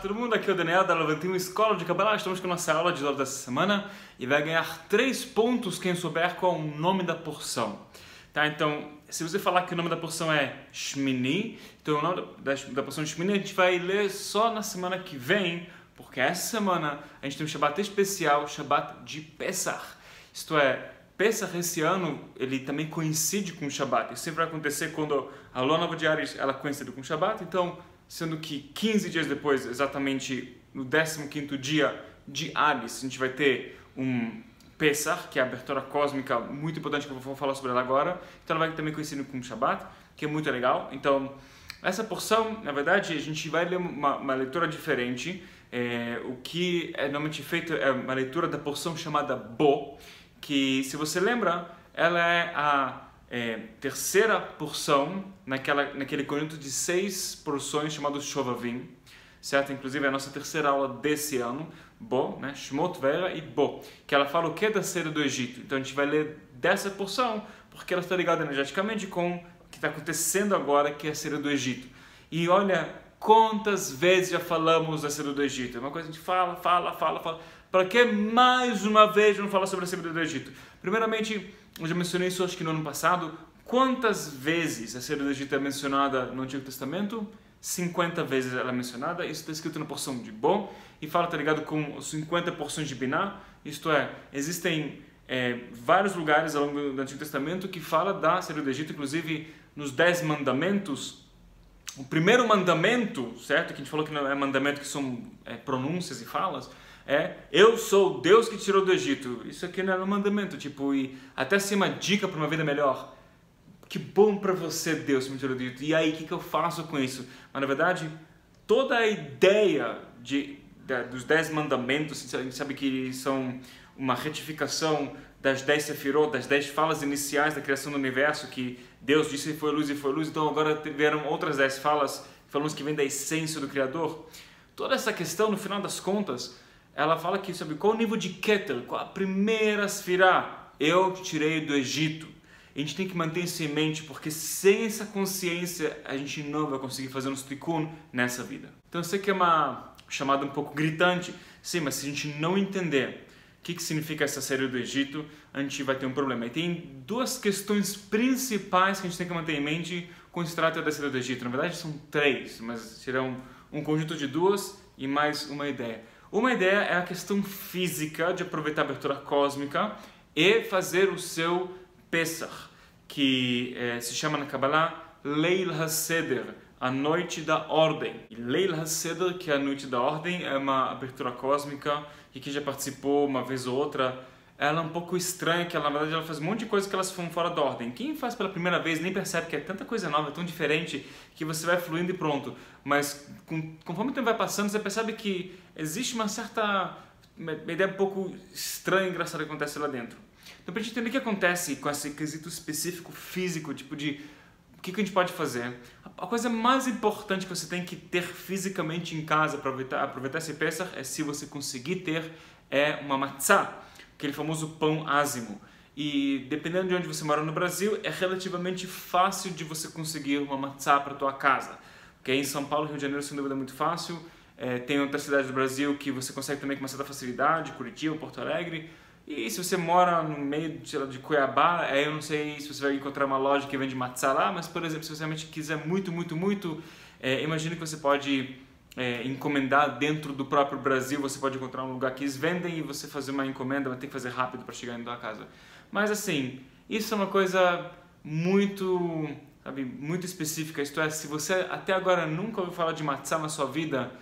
todo mundo, aqui é o Daniel da Levantinho Escola de Kabbalah. Estamos com a nossa aula de Zohar dessa semana e vai ganhar 3 pontos quem souber qual é o nome da porção. Tá? Então, se você falar que o nome da porção é Shmini, então o nome da porção Shmini a gente vai ler só na semana que vem, porque essa semana a gente tem um Shabbat especial, Shabbat de Pesach. Isto é, Pesach esse ano, ele também coincide com o Shabbat. Isso sempre vai acontecer quando a Lua Nova de Ares ela coincide com o Shabbat, então sendo que 15 dias depois, exatamente no 15º dia de Ares, a gente vai ter um Pesach, que é a abertura cósmica muito importante, que eu vou falar sobre ela agora. Então ela vai também coincidir com o Shabbat, que é muito legal. Então, essa porção, na verdade, a gente vai ler uma leitura diferente. O que é normalmente feito é uma leitura da porção chamada Bo, que, se você lembra, ela é a terceira porção naquele conjunto de 6 porções chamados Shovavim, certo? Inclusive é a nossa terceira aula desse ano, Bo, né? Shmot, Vera e Bo, que ela fala o que é da saída do Egito. Então a gente vai ler dessa porção, porque ela está ligada energeticamente com o que está acontecendo agora, que é a saída do Egito. E olha quantas vezes já falamos da saída do Egito. É uma coisa que a gente fala. Para que mais uma vez não falar sobre a saída do Egito? Primeiramente, eu já mencionei isso acho que no ano passado. Quantas vezes a saída do Egito é mencionada no Antigo Testamento? 50 vezes ela é mencionada. Isso está escrito na porção de Bo e fala, tá ligado, com 50 porções de Binah. Isto é, existem vários lugares ao longo do Antigo Testamento que fala da saída do Egito, inclusive nos 10 mandamentos. O primeiro mandamento, certo? Que a gente falou que não é mandamento, que são pronúncias e falas, eu sou o Deus que te tirou do Egito. Isso aqui não é um mandamento, tipo, e até ser uma dica para uma vida melhor. Que bom para você, Deus, que me tirou do Egito. E aí, o que eu faço com isso? Mas, na verdade, toda a ideia dos 10 mandamentos, a gente sabe que são uma retificação das 10 sefirot, das 10 falas iniciais da criação do universo, que Deus disse foi luz e foi luz, então agora vieram outras 10 falas, falamos que vem da essência do Criador. Toda essa questão, no final das contas, ela fala que sobre qual o nível de Keter, qual a primeira sefirá, eu te tirei do Egito. A gente tem que manter isso em mente, porque sem essa consciência a gente não vai conseguir fazer um tikkun nessa vida. Então eu sei que é uma chamada um pouco gritante, sim, mas se a gente não entender o que significa essa saída do Egito, a gente vai ter um problema. E tem 2 questões principais que a gente tem que manter em mente quando se trata da saída do Egito. Na verdade são 3, mas serão um conjunto de 2 e mais uma ideia. Uma ideia é a questão física de aproveitar a abertura cósmica e fazer o seu Pesach, que se chama na Kabbalah Leil HaSeder, a noite da ordem. E Leil HaSeder, que é a noite da ordem, é uma abertura cósmica e que já participou uma vez ou outra. Ela é um pouco estranha, que ela, na verdade ela faz um monte de coisas que elas foram fora da ordem. Quem faz pela primeira vez nem percebe que é tanta coisa nova, tão diferente, que você vai fluindo e pronto. Mas conforme o tempo vai passando, você percebe que existe uma ideia um pouco estranha e engraçada que acontece lá dentro. Então, para a gente entender o que acontece com esse quesito específico físico, tipo de o que a gente pode fazer, a coisa mais importante que você tem que ter fisicamente em casa para aproveitar esse Pesach é, se você conseguir ter, uma matzah, aquele famoso pão ázimo. E dependendo de onde você mora no Brasil, é relativamente fácil de você conseguir uma matzah para a tua casa. Porque em São Paulo, Rio de Janeiro, sem dúvida, é muito fácil. Tem outras cidades do Brasil que você consegue também com uma certa facilidade, Curitiba, Porto Alegre. E se você mora no meio de Cuiabá, eu não sei se você vai encontrar uma loja que vende matzah lá, mas, por exemplo, se você realmente quiser muito, imagine que você pode encomendar dentro do próprio Brasil, você pode encontrar um lugar que eles vendem e você fazer uma encomenda, vai ter que fazer rápido para chegar na tua casa. Mas assim, isso é uma coisa muito, muito específica. Isto é, se você até agora nunca ouviu falar de matzah na sua vida,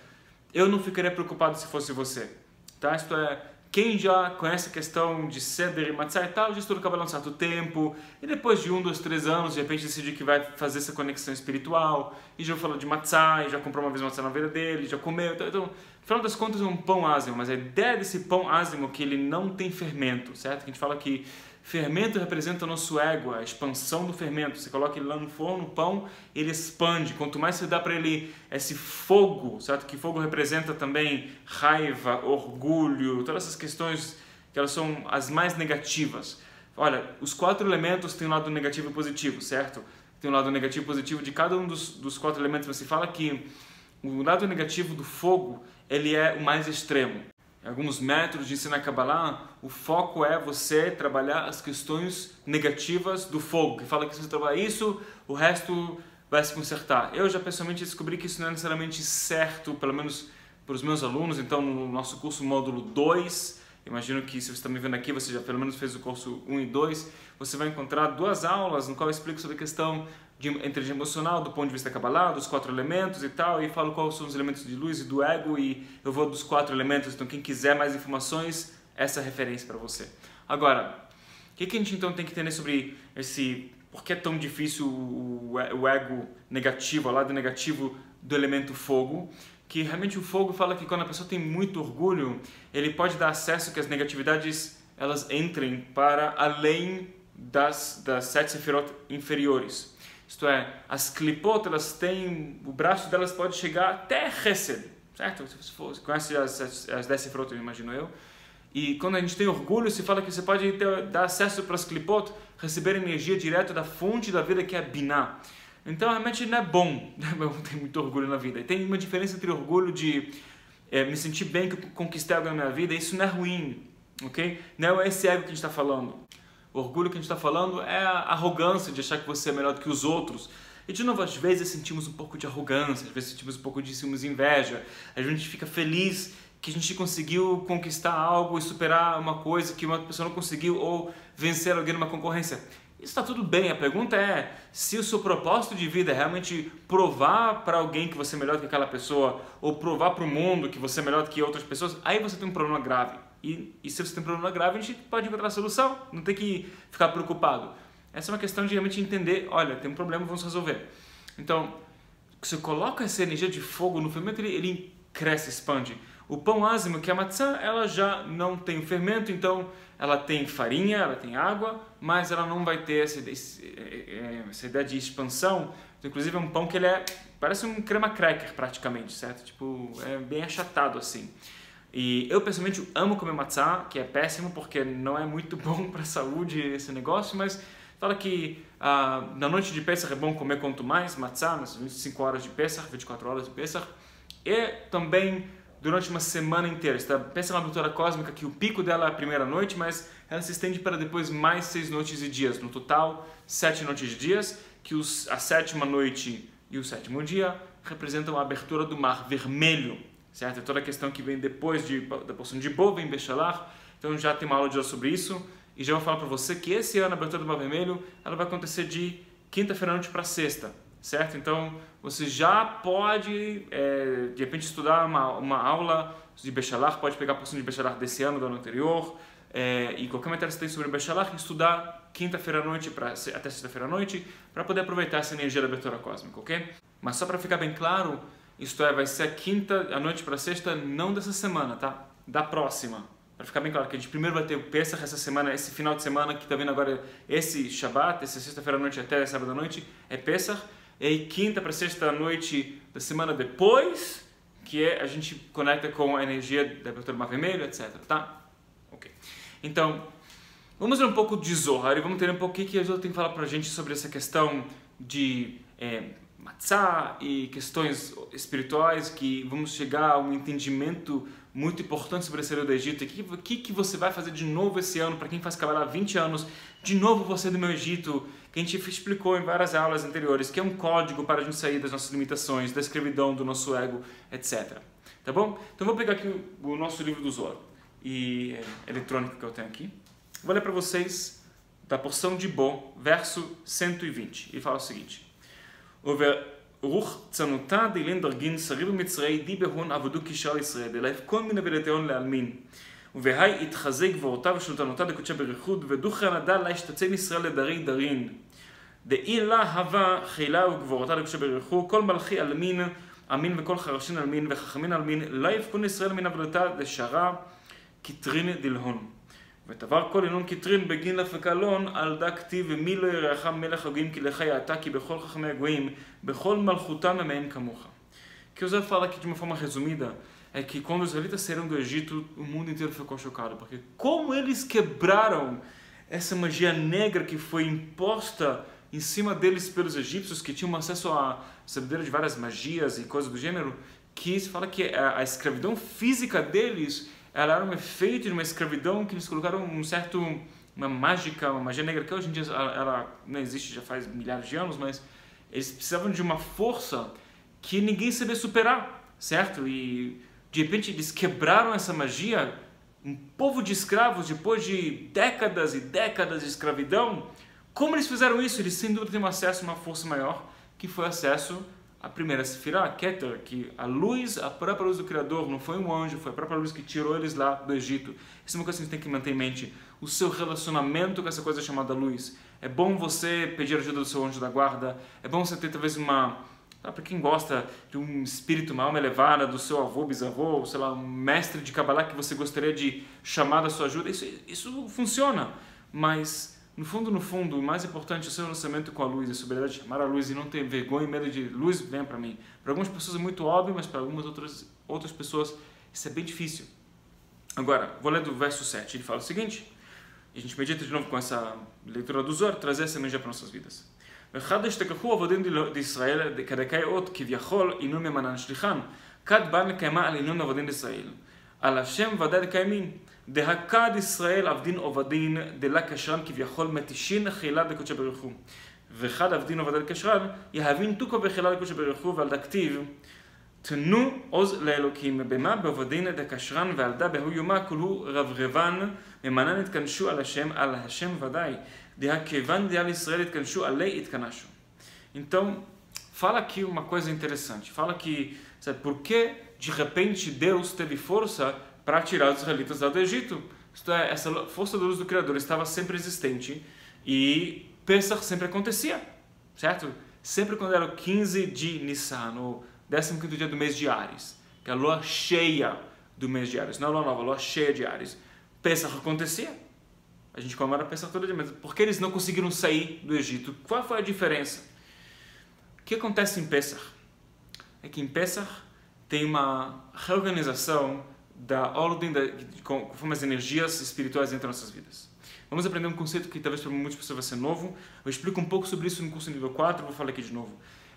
eu não ficaria preocupado se fosse você, tá? Isto é, quem já conhece a questão de Seder e Matzah e tal, já estuda Kabbalah há um certo tempo, e depois de 1, 2, 3 anos, de repente decide que vai fazer essa conexão espiritual, e já falou de Matzah, e já comprou uma vez Matzah na vida dele, já comeu, então, no final das contas é um pão ázimo, mas a ideia desse pão ázimo é que ele não tem fermento, certo? Que a gente fala que fermento representa o nosso ego, a expansão do fermento. Você coloca ele lá no forno, no pão, ele expande. Quanto mais você dá para ele esse fogo, certo? Que fogo representa também raiva, orgulho, todas essas questões que elas são as mais negativas. Olha, os 4 elementos têm um lado negativo e positivo, certo? Tem um lado negativo e positivo de cada um dos 4 elementos. Você fala que o lado negativo do fogo, ele é o mais extremo. Em alguns métodos de ensinar Kabbalah, o foco é você trabalhar as questões negativas do fogo, que fala que se você trabalhar isso, o resto vai se consertar. Eu já pessoalmente descobri que isso não é necessariamente certo, pelo menos para os meus alunos. Então no nosso curso módulo 2, imagino que se você está me vendo aqui, você já pelo menos fez o curso 1 e 2, você vai encontrar 2 aulas no qual eu explico sobre a questão de inteligência emocional do ponto de vista Kabbalah, dos 4 elementos e tal, e falo quais são os elementos de luz e do ego, e eu vou dos 4 elementos. Então quem quiser mais informações, essa é a referência para você. Agora, o que a gente então tem que entender sobre esse, por que é tão difícil o ego negativo, o lado negativo do elemento fogo? Que realmente o fogo fala que quando a pessoa tem muito orgulho, ele pode dar acesso que as negatividades elas entrem para além das 7 sefirot inferiores. Isto é, as klipot, elas têm, o braço delas pode chegar até Hesed, certo? Você conhece as 10 sefirot, imagino eu. E quando a gente tem orgulho, se fala que você pode dar acesso para as klipot, receber energia direto da fonte da vida que é Binah. Então realmente não é bom ter muito orgulho na vida. E tem uma diferença entre orgulho de me sentir bem que eu conquistei algo na minha vida, isso não é ruim, ok? Não é esse ego que a gente está falando. O orgulho que a gente está falando é a arrogância de achar que você é melhor do que os outros. E de novo, às vezes sentimos um pouco de arrogância, às vezes sentimos um pouco de ciúmes e inveja. A gente fica feliz que a gente conseguiu conquistar algo e superar uma coisa que uma pessoa não conseguiu, ou vencer alguém numa concorrência. Isso está tudo bem. A pergunta é se o seu propósito de vida é realmente provar para alguém que você é melhor do que aquela pessoa, ou provar para o mundo que você é melhor do que outras pessoas, aí você tem um problema grave. E se você tem um problema grave, a gente pode encontrar a solução, não tem que ficar preocupado. Essa é uma questão de realmente entender, olha, tem um problema, vamos resolver. Então, se você coloca essa energia de fogo no fermento, ele cresce, expande. O pão ázimo, que é a matzá, ela já não tem o fermento, então ela tem farinha, ela tem água, mas ela não vai ter essa ideia de expansão. Então, inclusive é um pão que ele parece um crema cracker praticamente, certo? Tipo, é bem achatado assim. E eu pessoalmente amo comer matzá, que é péssimo porque não é muito bom para a saúde esse negócio, mas fala que na noite de Pesach é bom comer quanto mais matzá, nas 25 horas de Pesach, 24 horas de Pesach, e também durante uma semana inteira. Pensa na abertura cósmica que o pico dela é a primeira noite, mas ela se estende para depois mais 6 noites e dias. No total, 7 noites e dias, que a 7ª noite e o 7º dia representam a abertura do Mar Vermelho, certo? É toda a questão que vem depois da porção de Bo, vem Beshalach. Então já tem uma aula de hoje sobre isso. E já vou falar para você que esse ano a abertura do Mar Vermelho ela vai acontecer de quinta-feira à noite para sexta, certo? Então você já pode, de repente, estudar uma aula de Beshalach, pode pegar a porção de Beshalach desse ano, do ano anterior, e qualquer matéria que você tem sobre Beshalach, estudar quinta-feira à noite até sexta-feira à noite, para poder aproveitar essa energia da abertura cósmica, ok? Mas só para ficar bem claro, isto vai ser a quinta à noite para sexta, não dessa semana, tá? Da próxima. Para ficar bem claro, que a gente primeiro vai ter o Pesach essa semana, esse final de semana que está vendo agora, esse Shabbat, essa sexta-feira à noite até sábado à noite, é Pesach. E aí, quinta para sexta à noite da semana depois, que a gente conecta com a energia da abertura do Mar Vermelho, etc. Tá? Ok. Então, vamos ver um pouco de Zohar e vamos entender um pouco o que a Zohar tem que falar para a gente sobre essa questão de matzá e questões espirituais, que vamos chegar a um entendimento muito importante sobre a saída do Egito. O que você vai fazer de novo esse ano, para quem faz Kabbalah há 20 anos, de novo você do meu Egito, que a gente explicou em várias aulas anteriores, que é um código para a gente sair das nossas limitações, da escravidão, do nosso ego, etc. Tá bom? Então vou pegar aqui o nosso livro do Zohar eletrônico que eu tenho aqui. Vou ler para vocês da porção de Bo, verso 120. Ele fala o seguinte: רוח צנותה דילין דרגין שריב ומצרי די בהון עבדו כשאר ישראל אלא כל מיני ולתיון להלמין ובהי התחזי גבורתה ושלטנותה דקודשה בריחוד ודוחה נדע לה ישתצן ישראל לדרי דרין דאי לה הווה חילה וגבורתה דקודשה בריחוד כל מלכי אלמין אמין וכל חרשין אלמין וחכמין אלמין לא יפקון ישראל מן עבדתה דשרה כתרין דלהון ותבר כל ינון כתרין בגין לפקלון על דה כתיב ומי לא ירעך מלך הגויים כי לך יעתה כי בכל חכמי הגויים בכל מלכותם ממאן כמוך. Que o Zé fala aqui de uma forma resumida é que quando os israelitas saíram do Egito, o mundo inteiro ficou chocado, porque como eles quebraram essa magia negra que foi imposta em cima deles pelos egípcios, que tinham acesso a sabedoria de várias magias e coisas do gênero, que se fala que a escravidão física deles, ela era um efeito de uma escravidão que eles colocaram uma magia negra, que hoje em dia ela não existe já faz milhares de anos, mas eles precisavam de uma força que ninguém sabia superar, certo? E de repente eles quebraram essa magia. Um povo de escravos, depois de décadas e décadas de escravidão, como eles fizeram isso? Eles sem dúvida têm acesso a uma força maior, que foi acesso à primeira Sefirah, Keter, que a luz, a própria luz do Criador, não foi um anjo, foi a própria luz que tirou eles lá do Egito. Isso é uma coisa que a gente tem que manter em mente. O seu relacionamento com essa coisa chamada luz. É bom você pedir ajuda do seu anjo da guarda, é bom você ter talvez para quem gosta de um espírito, uma alma elevada, do seu avô, bisavô, sei lá, um mestre de Kabbalah que você gostaria de chamar da sua ajuda, isso funciona. Mas, no fundo, o mais importante é o seu relacionamento com a luz, a sobriedade de chamar a luz e não ter vergonha e medo de luz, venha para mim. Para algumas pessoas é muito óbvio, mas para algumas outras pessoas isso é bem difícil. Agora, vou ler do verso 7, ele fala o seguinte, e a gente medita de novo com essa leitura do Zohar, trazer essa energia para nossas vidas. ואחד השתכחו עבודים דישראל כדקאי אות כביכול אינון ממנן שליחן כד בן לקיימה על אינון עבודין דישראל על השם ודאי דקיימין דהכד ישראל עבדין עובדין דלה קשרן כביכול מתישין חילה דקודשא בריך הוא וכד עבדין עובדין קשרן יהבין תוקו וחילה דקודשא בריך הוא ועל דכתיב תנו עוז לאלוקים במה בעובדין דקשרן ועל דה בהו יומה כולו רברבן ממנן התכנסו על השם ודאי Então, fala aqui uma coisa interessante. Fala que, sabe, por que de repente Deus teve força para tirar os israelitas lá do Egito? Isto é, essa força da luz do Criador estava sempre existente e Pesach sempre acontecia, certo? Sempre quando era o 15 de Nissan, o 15º dia do mês de Ares, que é a lua cheia do mês de Ares, não a lua nova, a lua cheia de Ares, Pesach acontecia. A gente comemora Pesach todo dia, mas por que eles não conseguiram sair do Egito? Qual foi a diferença? O que acontece em Pesach? É que em Pesach tem uma reorganização da ordem, conforme as energias espirituais entram nas nossas vidas. Vamos aprender um conceito que talvez para muitas pessoas vai ser novo. Eu explico um pouco sobre isso no curso nível 4, vou falar aqui de novo.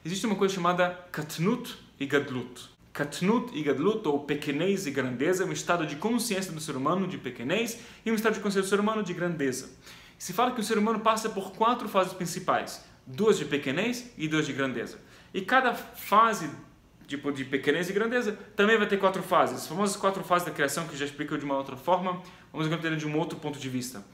Existe uma coisa chamada Katnut e Gadlut. Katnut e Gadlut, ou pequenez e grandeza, é um estado de consciência do ser humano de pequenez e um estado de consciência do ser humano de grandeza. Se fala que o ser humano passa por 4 fases principais, 2 de pequenez e 2 de grandeza. E cada fase tipo de pequenez e grandeza também vai ter 4 fases. As famosas 4 fases da criação, que já explico de uma outra forma, vamos entender de um outro ponto de vista.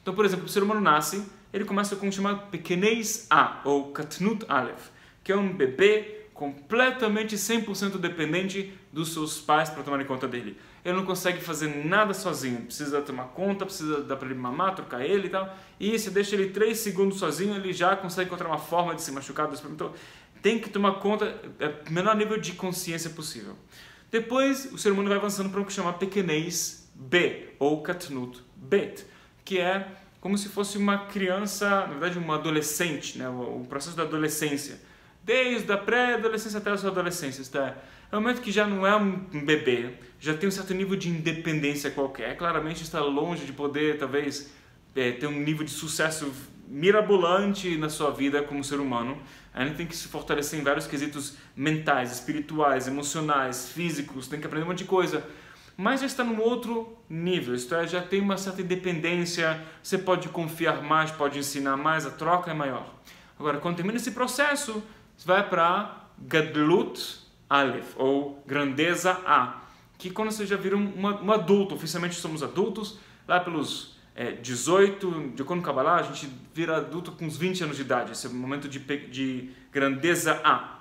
Então, por exemplo, o ser humano nasce, ele começa com o chamado pequenez A, ou Katnut Aleph, que é um bebê completamente 100% dependente dos seus pais para tomarem conta dele. Ele não consegue fazer nada sozinho, precisa tomar conta, precisa dar para ele mamar, trocar ele e tal. E se deixa ele 3 segundos sozinho, ele já consegue encontrar uma forma de se machucar. Então, tem que tomar conta, o menor nível de consciência possível. Depois, o ser humano vai avançando para o que chama pequenez B, ou Katnut Bet, que é como se fosse uma criança, na verdade uma adolescente, né? O processo da adolescência. Desde a pré-adolescência até a sua adolescência. É um momento que já não é um bebê, já tem um certo nível de independência qualquer. Claramente está longe de poder, talvez, ter um nível de sucesso mirabolante na sua vida como ser humano. Ainda tem que se fortalecer em vários quesitos mentais, espirituais, emocionais, físicos, tem que aprender um monte de coisa. Mas já está num outro nível, isto é, já tem uma certa independência, você pode confiar mais, pode ensinar mais, a troca é maior. Agora, quando termina esse processo, você vai para Gadlut Aleph, ou Grandeza A, que quando você já vira um adulto, oficialmente somos adultos, lá pelos 18, de acordo com Kabbalah, a gente vira adulto com uns 20 anos de idade, esse é o momento de Grandeza A,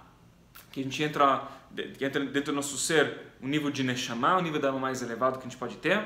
que a gente entra dentro do nosso ser, um nível de Neshama, um nível da alma mais elevado que a gente pode ter,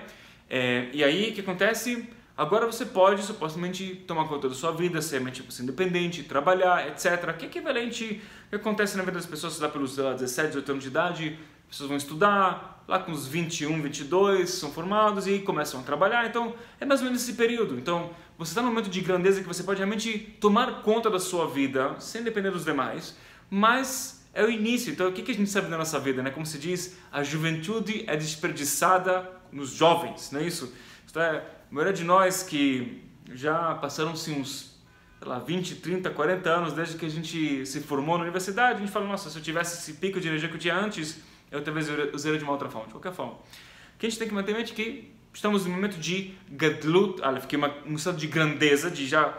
e aí o que acontece? Agora você pode, supostamente, tomar conta da sua vida, ser independente, trabalhar, etc. Que é equivalente ao que acontece na vida das pessoas lá pelos 17, 18 anos de idade. As pessoas vão estudar, lá com os 21, 22, são formados e começam a trabalhar. Então, é mais ou menos esse período. Então, você está num momento de grandeza que você pode realmente tomar conta da sua vida, sem depender dos demais, mas é o início. Então, o que a gente sabe da nossa vida, né? Como se diz, a juventude é desperdiçada nos jovens, não é isso? Então, a maioria de nós que já passaram-se uns sei lá, 20, 30, 40 anos desde que a gente se formou na universidade, a gente fala, nossa, se eu tivesse esse pico de energia que eu tinha antes, eu talvez usaria de uma outra forma, de qualquer forma. O que a gente tem que manter em mente é que estamos em um momento de gadlut, que é um estado de grandeza, de já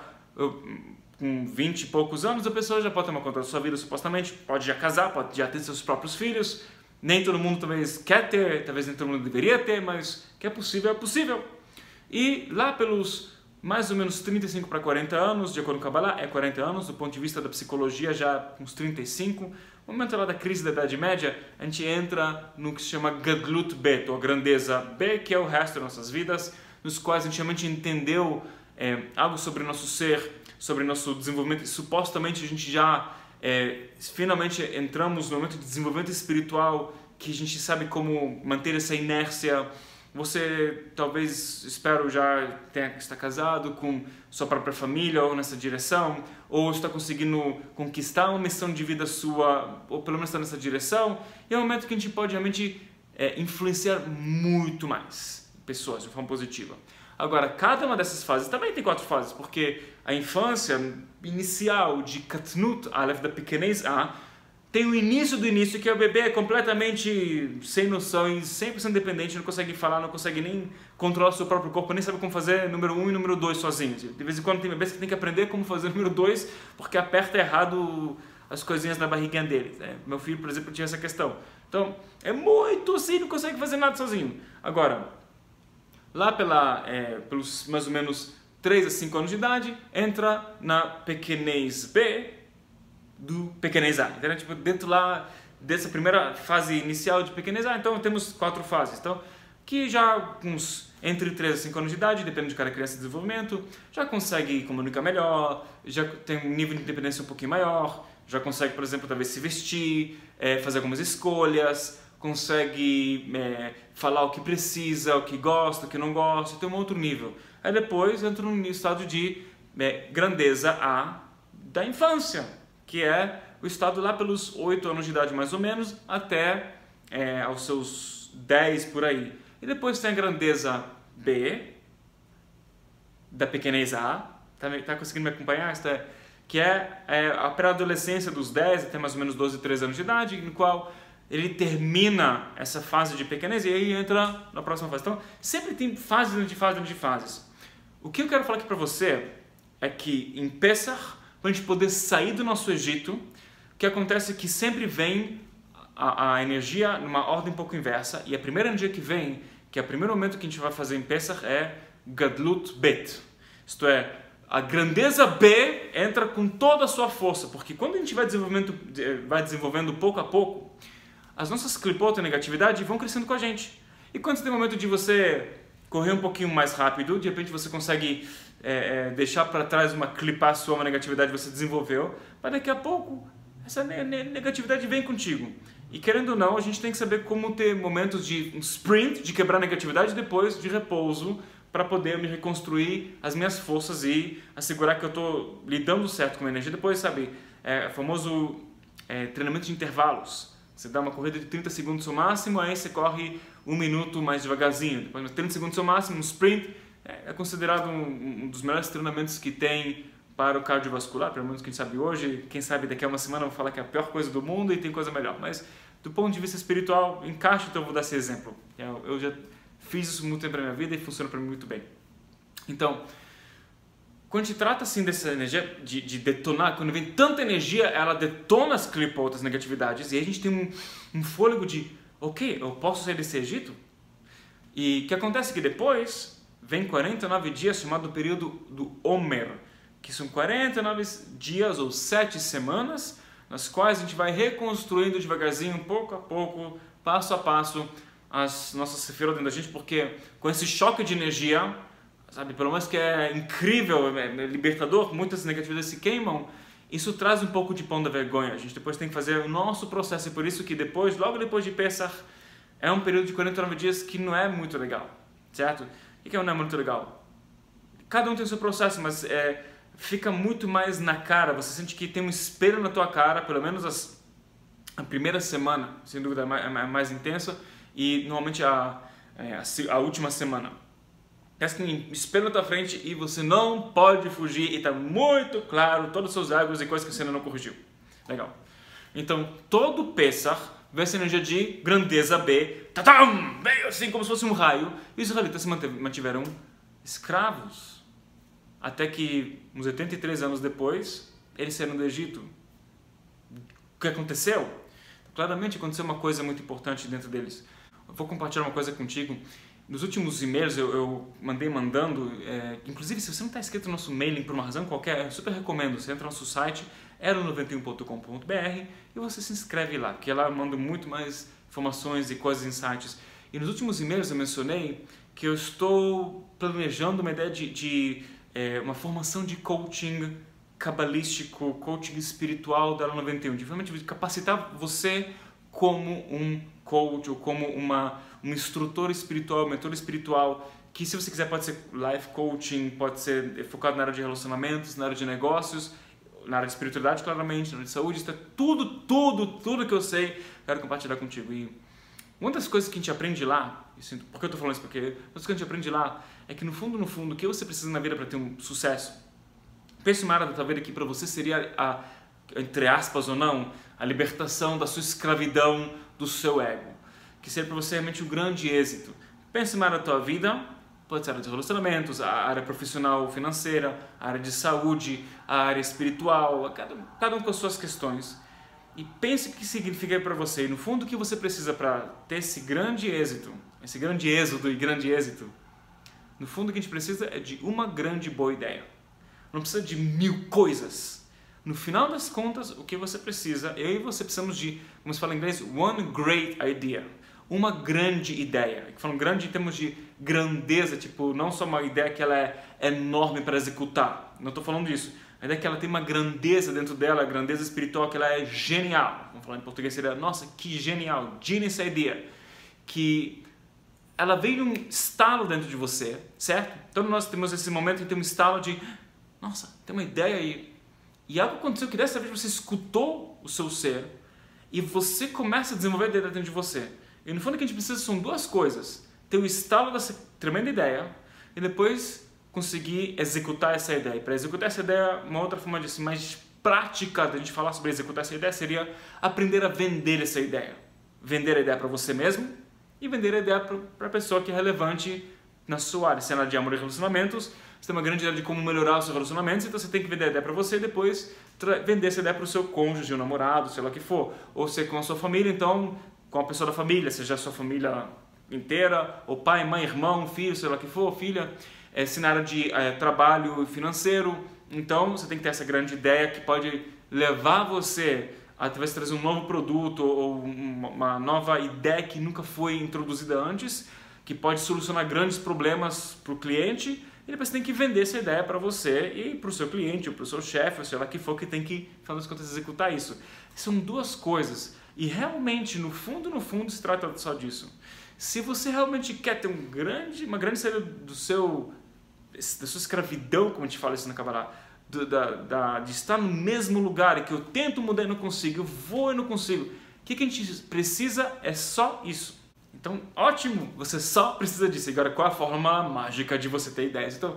com 20 e poucos anos, a pessoa já pode tomar conta da sua vida, supostamente, pode já casar, pode já ter seus próprios filhos. Nem todo mundo talvez quer ter, talvez nem todo mundo deveria ter, mas que é possível, é possível. E lá pelos mais ou menos 35 para 40 anos, de acordo com o Kabbalah, é 40 anos, do ponto de vista da psicologia já uns 35, no momento lá da crise da Idade Média, a gente entra no que se chama Gadlut Bet, ou grandeza B, que é o resto das nossas vidas, nos quais a gente realmente entendeu algo sobre o nosso ser, sobre nosso desenvolvimento, e supostamente a gente já finalmente entramos no momento de desenvolvimento espiritual, que a gente sabe como manter essa inércia. Você talvez, espero, já está casado com sua própria família ou nessa direção, ou está conseguindo conquistar uma missão de vida sua, ou pelo menos está nessa direção, e é um momento que a gente pode realmente influenciar muito mais pessoas de forma positiva. Agora, cada uma dessas fases também tem 4 fases, porque a infância inicial de Katnut Aleph, da pequenez A, tem o início do início, que é o bebê é completamente sem noção e 100% dependente, não consegue falar, não consegue nem controlar o seu próprio corpo, nem sabe como fazer número 1 e número 2 sozinho. De vez em quando tem bebês que tem que aprender como fazer o número 2, porque aperta errado as coisinhas na barriguinha dele. Meu filho, por exemplo, tinha essa questão. Então, é muito assim, não consegue fazer nada sozinho. Agora, lá pelos mais ou menos 3 a 5 anos de idade, entra na pequenez B do pequenez A. Então, tipo, dentro lá dessa primeira fase inicial de pequenez A, então temos 4 fases. Então, que já entre 3 a 5 anos de idade, dependendo de cada criança de desenvolvimento, já consegue comunicar melhor, já tem um nível de independência um pouquinho maior, já consegue, por exemplo, talvez se vestir, fazer algumas escolhas, consegue falar o que precisa, o que gosta, o que não gosta, tem um outro nível. Aí depois entra no estado de grandeza A da infância, que é o estado lá pelos 8 anos de idade mais ou menos, até aos seus 10 por aí. E depois tem a grandeza B da pequenez A, tá conseguindo me acompanhar? Que é a pré-adolescência dos 10 até mais ou menos 12, 13 anos de idade, no qual ele termina essa fase de pequenez e aí entra na próxima fase. Então, sempre tem fases dentro de fases dentro de fases. O que eu quero falar aqui para você é que em Pesach, para a gente poder sair do nosso Egito, o que acontece é que sempre vem a energia numa ordem um pouco inversa, e a primeira energia que vem, que é o primeiro momento que a gente vai fazer em Pesach, é Gadlut Bet. Isto é, a grandeza B entra com toda a sua força, porque quando a gente vai desenvolvendo pouco a pouco, as nossas clipot e negatividade vão crescendo com a gente. E quando tem o momento de você correr um pouquinho mais rápido, de repente você consegue deixar para trás uma clipar sua, uma negatividade que você desenvolveu, mas daqui a pouco essa negatividade vem contigo. E querendo ou não, a gente tem que saber como ter momentos de um sprint, de quebrar a negatividade, e depois de repouso, para poder me reconstruir as minhas forças e assegurar que eu estou lidando certo com a energia. Depois, sabe, o famoso treinamento de intervalos. Você dá uma corrida de 30 segundos ao máximo, aí você corre 1 minuto mais devagarzinho. Depois, 30 segundos ao máximo, um sprint. É considerado um dos melhores treinamentos que tem para o cardiovascular, pelo menos que a gente sabe hoje. Quem sabe daqui a uma semana eu vou falar que é a pior coisa do mundo e tem coisa melhor. Mas do ponto de vista espiritual, encaixa, então eu vou dar esse exemplo. Eu já fiz isso muito tempo na minha vida e funciona para mim muito bem. Então, quando a gente trata assim dessa energia de detonar, quando vem tanta energia, ela detona as clipot, as negatividades, e aí a gente tem um fôlego de, ok, eu posso sair desse Egito? E o que acontece é que depois vem 49 dias, chamado período do Omer, que são 49 dias ou 7 semanas, nas quais a gente vai reconstruindo devagarzinho, pouco a pouco, passo a passo, as nossas sefirot dentro da gente, porque com esse choque de energia, sabe, pelo menos que é incrível, é libertador, muitas negatividades se queimam, isso traz um pouco de pão da vergonha. A gente depois tem que fazer o nosso processo, e por isso que depois, logo depois de Pesach, é um período de 49 dias que não é muito legal, certo? O que não é muito legal? Cada um tem o seu processo, mas fica muito mais na cara, você sente que tem um espelho na tua cara, pelo menos a primeira semana, sem dúvida, é mais intensa, e normalmente a última semana. Parece que tem um espelho na tua frente e você não pode fugir e está muito claro todos os seus erros e coisas que você ainda não corrigiu. Legal. Então, todo Pessach vem essa energia de grandeza B, tatam, veio assim como se fosse um raio, e os israelitas se mantiveram escravos. Até que, uns 83 anos depois, eles saíram do Egito. O que aconteceu? Claramente aconteceu uma coisa muito importante dentro deles. Eu vou compartilhar uma coisa contigo. Nos últimos e-mails eu mandando, inclusive se você não está inscrito no nosso mailing por uma razão qualquer, eu super recomendo, você entra no nosso site, elo91.com.br e você se inscreve lá, porque lá eu mando muito mais informações e coisas, insights. E nos últimos e-mails eu mencionei que eu estou planejando uma ideia de uma formação de coaching cabalístico, coaching espiritual da Elo91, de realmente capacitar você como um coach ou como um instrutor espiritual, mentor espiritual, que se você quiser pode ser life coaching, pode ser focado na área de relacionamentos, na área de negócios, na área de espiritualidade claramente, na área de saúde, está tudo que eu sei, quero compartilhar contigo. E uma das coisas que a gente aprende lá, por que eu estou falando isso? Porque uma das coisas que a gente aprende lá é que no fundo, o que você precisa na vida para ter um sucesso, pense uma área da tua vida que para você seria entre aspas ou não, a libertação da sua escravidão, do seu ego, que seria para você realmente um grande êxito. Pense uma área da tua vida, pode ser a área de relacionamentos, a área profissional financeira, a área de saúde, a área espiritual, cada um com as suas questões. E pense o que significa para você. E no fundo, o que você precisa para ter esse grande êxito, esse grande êxodo e grande êxito, no fundo o que a gente precisa é de uma grande boa ideia. Não precisa de 1000 coisas. No final das contas, o que você precisa, eu e você precisamos de, como se fala em inglês, one great idea. Uma grande ideia. Falando grande em termos de grandeza, tipo, não só uma ideia que ela é enorme para executar. Não estou falando disso. A ideia é que ela tem uma grandeza dentro dela, a grandeza espiritual, que ela é genial. Vamos falar em português, seria, nossa, que genial, genius idea. Que ela veio um estalo dentro de você, certo? Então nós temos esse momento em ter um estalo de, nossa, tem uma ideia aí. E algo aconteceu que dessa vez você escutou o seu ser e você começa a desenvolver a ideia dentro de você. E no fundo o que a gente precisa são duas coisas. Ter o estalo dessa tremenda ideia e depois conseguir executar essa ideia. E para executar essa ideia, uma outra forma de assim, mais prática de a gente falar sobre executar essa ideia seria aprender a vender essa ideia. Vender a ideia para você mesmo e vender a ideia para a pessoa que é relevante na sua área. Se é na área de amor e relacionamentos, você tem uma grande ideia de como melhorar os seus relacionamentos, então você tem que vender a ideia para você e depois vender essa ideia para o seu cônjuge, o namorado, sei lá o que for. Ou ser com a sua família, então com a pessoa da família, seja a sua família inteira, ou pai, mãe, irmão, filho, sei lá o que for, filha. Se na área de trabalho financeiro, então você tem que ter essa grande ideia que pode levar você a talvez trazer um novo produto ou uma nova ideia que nunca foi introduzida antes, que pode solucionar grandes problemas para o cliente, e depois você tem que vender essa ideia para você e para o seu cliente, ou para o seu chefe, ou sei lá que for, que tem que, no final das contas, executar isso. São duas coisas, e realmente, no fundo, se trata só disso. Se você realmente quer ter uma grande saída da sua escravidão, como a gente fala isso na Kabbalah, de estar no mesmo lugar e que eu tento mudar e não consigo, eu vou e não consigo. O que a gente precisa é só isso. Então, ótimo, você só precisa disso. Agora, qual é a fórmula mágica de você ter ideias? Então,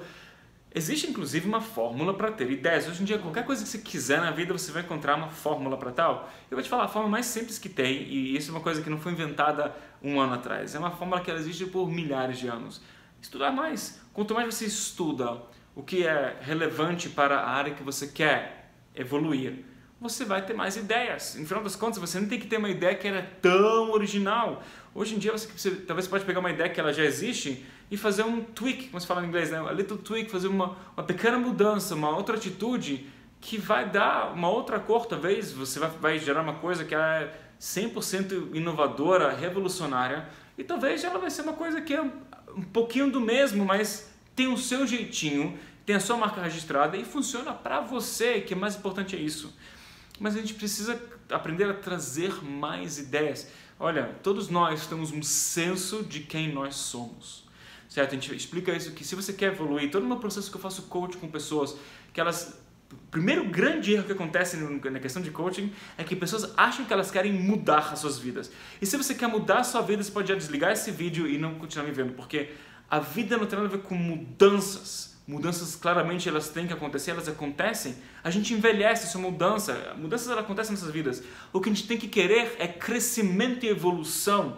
existe inclusive uma fórmula para ter ideias. Hoje em dia, qualquer coisa que você quiser na vida, você vai encontrar uma fórmula para tal. Eu vou te falar a forma mais simples que tem, e isso é uma coisa que não foi inventada um ano atrás. É uma fórmula que ela existe por milhares de anos. Estudar mais. Quanto mais você estuda o que é relevante para a área que você quer evoluir, você vai ter mais ideias. No final das contas, você não tem que ter uma ideia que era tão original. Hoje em dia, você talvez pode pegar uma ideia que ela já existe e fazer um tweak, como se fala em inglês, né? A little tweak, fazer uma pequena mudança, uma outra atitude que vai dar uma outra cor, talvez. Você vai gerar uma coisa que é 100% inovadora, revolucionária, e talvez ela vai ser uma coisa que é um pouquinho do mesmo, mas tem o seu jeitinho, tem a sua marca registrada e funciona para você, que é mais importante é isso. Mas a gente precisa aprender a trazer mais ideias. Olha, todos nós temos um senso de quem nós somos, certo? A gente explica isso, que se você quer evoluir, todo o meu processo que eu faço coaching com pessoas, que elas... O primeiro grande erro que acontece na questão de coaching é que pessoas acham que elas querem mudar as suas vidas. E se você quer mudar a sua vida, você pode já desligar esse vídeo e não continuar me vendo, porque A vida não tem nada a ver com mudanças. Mudanças, claramente, elas têm que acontecer, elas acontecem. A gente envelhece, isso é mudança. Mudanças, elas acontecem nessas vidas. O que a gente tem que querer é crescimento e evolução.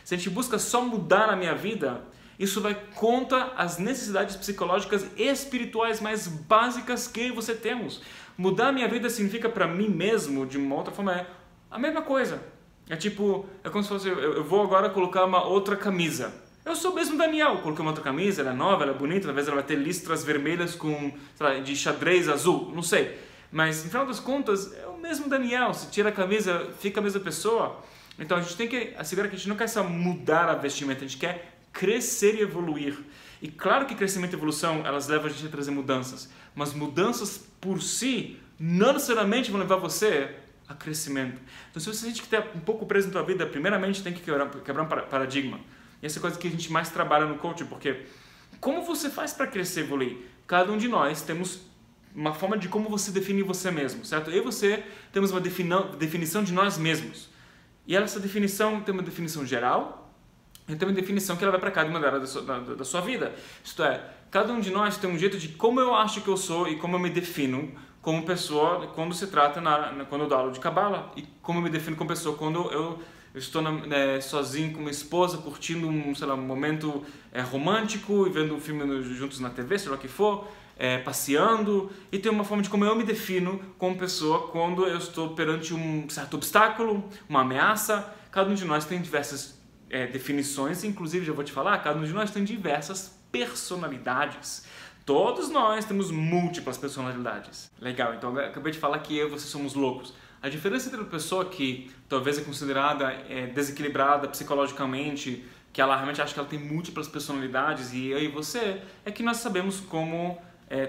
Se a gente busca só mudar a minha vida, isso vai contra as necessidades psicológicas e espirituais mais básicas que você temos. Mudar a minha vida significa para mim mesmo, de uma outra forma, é a mesma coisa. É tipo, é como se fosse, eu vou agora colocar uma outra camisa. Eu sou mesmo Daniel, coloquei uma outra camisa, ela é nova, ela é bonita, talvez ela vai ter listras vermelhas com, sei lá, de xadrez azul, não sei. Mas, no final das contas, é o mesmo Daniel. Se tira a camisa, fica a mesma pessoa. Então, a gente tem que assegurar que a gente não quer só mudar a vestimenta, a gente quer crescer e evoluir. E claro que crescimento e evolução, elas levam a gente a trazer mudanças. Mas mudanças por si, não necessariamente vão levar você a crescimento. Então, se você sente que está um pouco preso na tua vida, primeiramente tem que quebrar um paradigma. E essa é a coisa que a gente mais trabalha no coaching, porque como você faz para crescer e evoluir? Cada um de nós temos uma forma de como você define você mesmo, certo? Eu e você temos uma definição de nós mesmos. E essa definição tem uma definição geral e tem uma definição que ela vai para cada uma áreas da sua vida. Isto é, cada um de nós tem um jeito de como eu acho que eu sou e como eu me defino como pessoa quando se trata, quando eu dou aula de Kabbalah, e como eu me defino como pessoa quando eu estou sozinho com minha esposa, curtindo sei lá, um momento romântico e vendo um filme juntos na TV, sei lá o que for, passeando, e tem uma forma de como eu me defino como pessoa quando eu estou perante um certo obstáculo, uma ameaça. Cada um de nós tem diversas definições, inclusive, já vou te falar, cada um de nós tem diversas personalidades. Todos nós temos múltiplas personalidades. Legal, então eu acabei de falar que eu e você somos loucos. A diferença entre uma pessoa que talvez é considerada desequilibrada psicologicamente, que ela realmente acha que ela tem múltiplas personalidades, e eu e você, é que nós sabemos como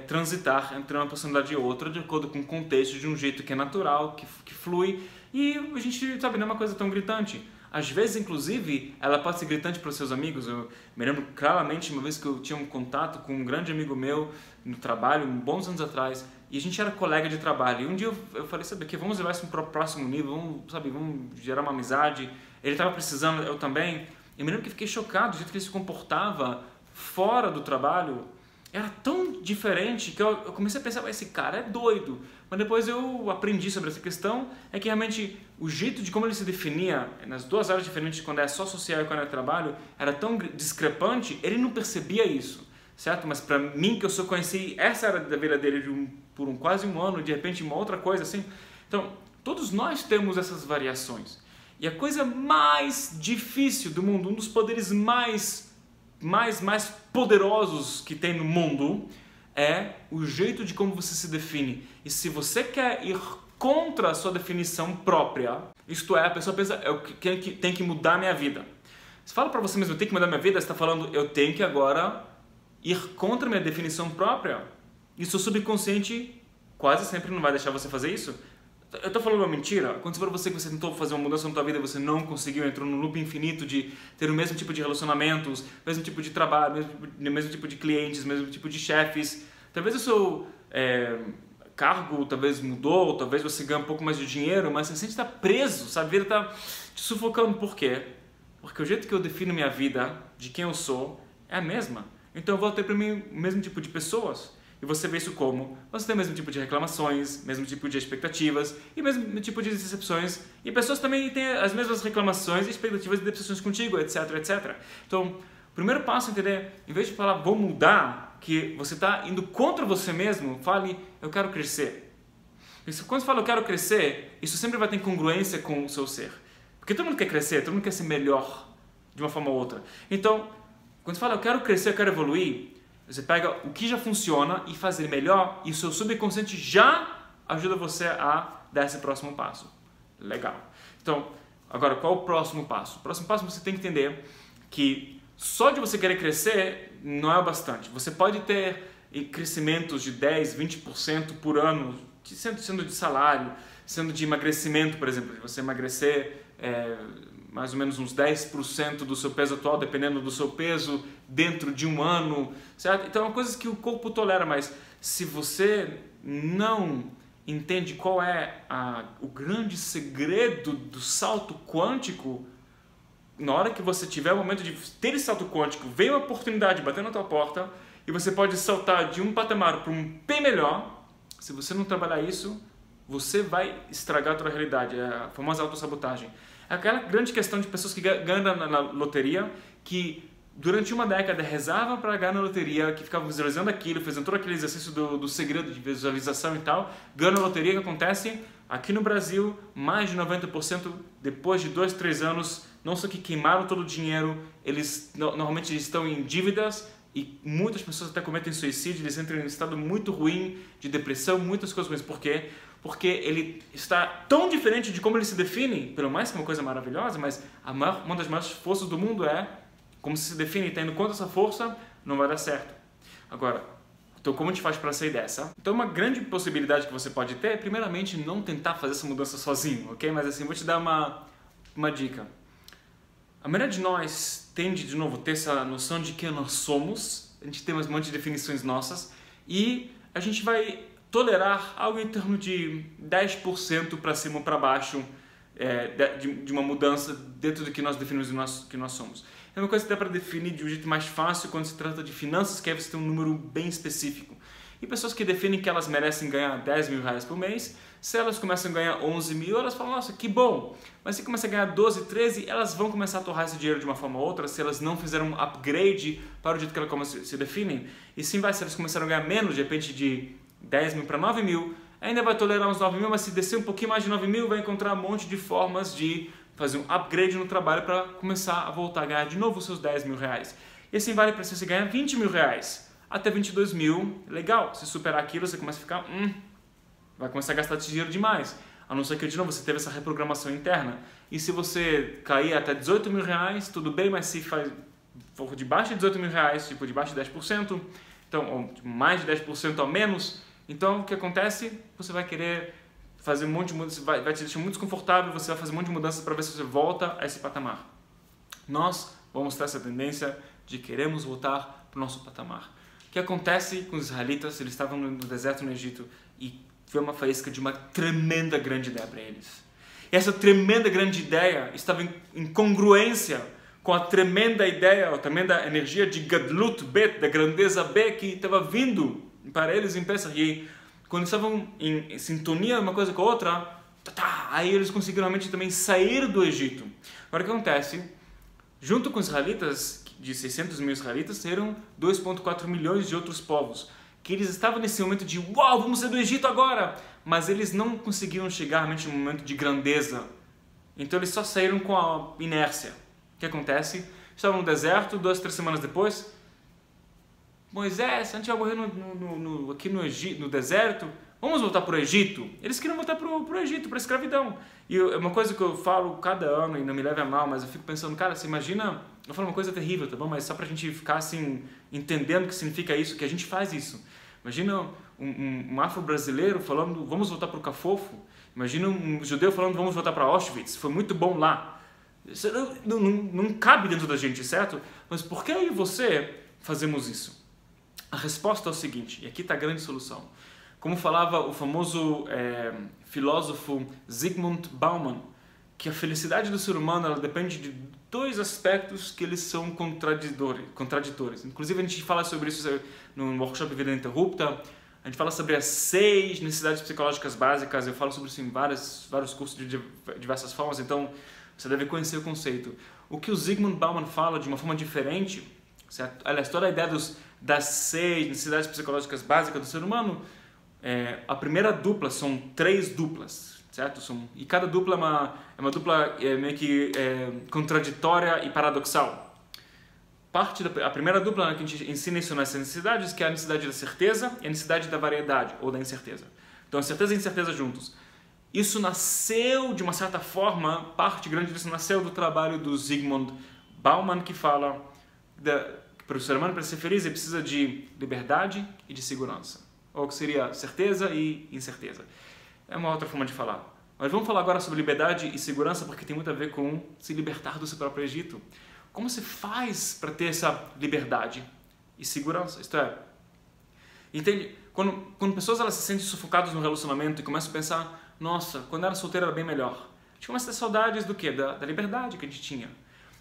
transitar entre uma personalidade e outra de acordo com o contexto, de um jeito que é natural, que flui, e a gente, sabe, não é uma coisa tão gritante. Às vezes, inclusive, ela pode ser gritante para os seus amigos. Eu me lembro claramente uma vez que eu tinha um contato com um grande amigo meu no trabalho, bons anos atrás, e a gente era colega de trabalho. E um dia eu falei, sabe, que vamos levar isso para o próximo nível, vamos gerar uma amizade. Ele estava precisando, eu também. Eu me lembro que fiquei chocado do jeito que ele se comportava fora do trabalho. Era tão diferente que eu comecei a pensar, esse cara é doido. Mas depois eu aprendi sobre essa questão, é que realmente o jeito de como ele se definia nas duas áreas diferentes, quando é só social e quando é trabalho, era tão discrepante, ele não percebia isso, certo? Mas para mim, que eu só conheci essa área da vida dele por quase um ano, de repente uma outra coisa assim. Então, todos nós temos essas variações. E a coisa mais difícil do mundo, um dos poderes mais poderosos que tem no mundo, é o jeito de como você se define. E se você quer ir contra a sua definição própria, isto é, a pessoa pensa, eu tenho que mudar a minha vida. Você fala para você mesmo, eu tenho que mudar a minha vida, você está falando, eu tenho que agora ir contra a minha definição própria. E seu subconsciente quase sempre não vai deixar você fazer isso. Eu estou falando uma mentira? Aconteceu para você que você tentou fazer uma mudança na sua vida e você não conseguiu, entrou num loop infinito de ter o mesmo tipo de relacionamentos, mesmo tipo de trabalho, mesmo tipo de clientes, mesmo tipo de chefes. Talvez o seu cargo talvez mudou, talvez você ganhe um pouco mais de dinheiro, mas você sente estar preso, sabe? A vida está te sufocando. Por quê? Porque o jeito que eu defino minha vida, de quem eu sou, é a mesma. Então eu vou ter para mim o mesmo tipo de pessoas. E você vê isso como? Você tem o mesmo tipo de reclamações, mesmo tipo de expectativas e mesmo tipo de decepções. E pessoas também têm as mesmas reclamações, expectativas e decepções contigo, etc, etc. Então, o primeiro passo é entender, em vez de falar vou mudar, que você está indo contra você mesmo, fale eu quero crescer. E quando você fala eu quero crescer, isso sempre vai ter congruência com o seu ser. Porque todo mundo quer crescer, todo mundo quer ser melhor de uma forma ou outra. Então, quando você fala eu quero crescer, eu quero evoluir, você pega o que já funciona e faz ele melhor, e o seu subconsciente já ajuda você a dar esse próximo passo. Legal. Então, agora, qual é o próximo passo? O próximo passo você tem que entender que só de você querer crescer não é o bastante. Você pode ter crescimentos de 10%, 20% por ano, sendo de salário, sendo de emagrecimento, por exemplo. Você emagrecer mais ou menos uns 10% do seu peso atual, dependendo do seu peso, dentro de um ano, certo? Então, é uma coisa que o corpo tolera, mas se você não entende qual é o grande segredo do salto quântico, na hora que você tiver o momento de ter esse salto quântico, vem uma oportunidade bater na tua porta e você pode saltar de um patamar para um bem melhor. Se você não trabalhar isso, você vai estragar a tua realidade, é a famosa autossabotagem. É aquela grande questão de pessoas que ganham na loteria, que durante uma década rezavam para ganhar na loteria, que ficavam visualizando aquilo, fazendo todo aquele exercício do segredo de visualização e tal, ganham na loteria. O que acontece? Aqui no Brasil, mais de 90% depois de 2, 3 anos, não só que queimaram todo o dinheiro, eles normalmente estão em dívidas e muitas pessoas até cometem suicídio, eles entram em um estado muito ruim de depressão, muitas coisas ruins. Por quê? Porque ele está tão diferente de como ele se define, pelo mais que é uma coisa maravilhosa, mas uma das maiores forças do mundo é como se define, está indo contra essa força, não vai dar certo. Agora, então como a gente faz para sair dessa? Então uma grande possibilidade que você pode ter é, primeiramente, não tentar fazer essa mudança sozinho, ok? Mas assim, vou te dar uma dica. A maioria de nós tende, de novo, ter essa noção de quem nós somos, a gente tem um monte de definições nossas, e a gente vai tolerar algo em torno de 10% para cima ou para baixo de uma mudança dentro do que nós definimos que nós somos. É uma coisa que dá para definir de um jeito mais fácil quando se trata de finanças, que aí você tem um número bem específico. E pessoas que definem que elas merecem ganhar 10 mil reais por mês, se elas começam a ganhar 11 mil, elas falam, nossa, que bom. Mas se começam a ganhar 12, 13, elas vão começar a torrar esse dinheiro de uma forma ou outra, se elas não fizeram um upgrade para o jeito que elas se definem. E sim, se elas começaram a ganhar menos, de repente de 10 mil para 9 mil, ainda vai tolerar uns 9 mil, mas se descer um pouquinho mais de 9 mil, vai encontrar um monte de formas de fazer um upgrade no trabalho para começar a voltar a ganhar de novo os seus 10 mil reais. E assim vale para você ganhar 20 mil reais, até 22 mil, legal. Se superar aquilo, você começa a ficar, vai começar a gastar esse dinheiro demais. A não ser que, de novo, você teve essa reprogramação interna. E se você cair até 18 mil reais, tudo bem, mas se for debaixo de 18 mil reais, tipo debaixo de 10%, então, ou mais de 10% ou menos, então o que acontece? Você vai querer fazer um monte de mudanças, vai te deixar muito desconfortável, você vai fazer um monte de mudanças para ver se você volta a esse patamar. Nós vamos ter essa tendência de queremos voltar para o nosso patamar. O que acontece com os israelitas? Eles estavam no deserto no Egito e foi uma faísca de uma tremenda grande ideia para eles. E essa tremenda grande ideia estava em congruência com a tremenda ideia, a tremenda energia de Gadlut Bet, da grandeza B, que estava vindo para eles em Pesach. E quando estavam em sintonia uma coisa com a outra, aí eles conseguiram realmente também sair do Egito. Agora o que acontece? Junto com os israelitas, de 600 mil israelitas, saíram 2,4 milhões de outros povos, que eles estavam nesse momento de uau, vamos sair do Egito agora! Mas eles não conseguiram chegar realmente no momento de grandeza. Então eles só saíram com a inércia. O que acontece? Estavam no deserto, 2, 3 semanas depois, Moisés, a gente vai morrer aqui no Egito, no deserto, vamos voltar para o Egito? Eles queriam voltar para o Egito, para a escravidão. E é uma coisa que eu falo cada ano, e não me leve a mal, mas eu fico pensando, cara, você imagina, eu falo uma coisa terrível, tá bom? Mas só para a gente ficar assim, entendendo o que significa isso, que a gente faz isso. Imagina um afro-brasileiro falando, vamos voltar para o Cafofo. Imagina um judeu falando, vamos voltar para Auschwitz, foi muito bom lá. Isso não cabe dentro da gente, certo? Mas por que eu e você fazemos isso? A resposta é o seguinte, e aqui está a grande solução. Como falava o famoso filósofo Zygmunt Bauman, que a felicidade do ser humano ela depende de 2 aspectos que eles são contraditores. Inclusive a gente fala sobre isso no workshop Vida Interrupta, a gente fala sobre as 6 necessidades psicológicas básicas, eu falo sobre isso em vários cursos de diversas formas, então você deve conhecer o conceito. O que o Zygmunt Bauman fala de uma forma diferente, certo? Aliás, toda a ideia das 6 necessidades psicológicas básicas do ser humano, a primeira dupla são 3 duplas, certo? E cada dupla é uma dupla meio que contraditória e paradoxal. A primeira dupla que a gente ensina isso nas necessidades, que é a necessidade da certeza e a necessidade da variedade, ou da incerteza. Então, a certeza e a incerteza juntos. Isso nasceu, de uma certa forma, parte grande disso nasceu do trabalho do Zygmunt Bauman, que fala para o ser humano, para ser feliz, ele precisa de liberdade e de segurança. Ou que seria certeza e incerteza. É uma outra forma de falar. Mas vamos falar agora sobre liberdade e segurança, porque tem muito a ver com se libertar do seu próprio Egito. Como você faz para ter essa liberdade e segurança? Isto é, entende? Quando pessoas elas se sentem sufocadas no relacionamento e começam a pensar, nossa, quando era solteiro era bem melhor. A gente começa a ter saudades do quê? Da liberdade que a gente tinha.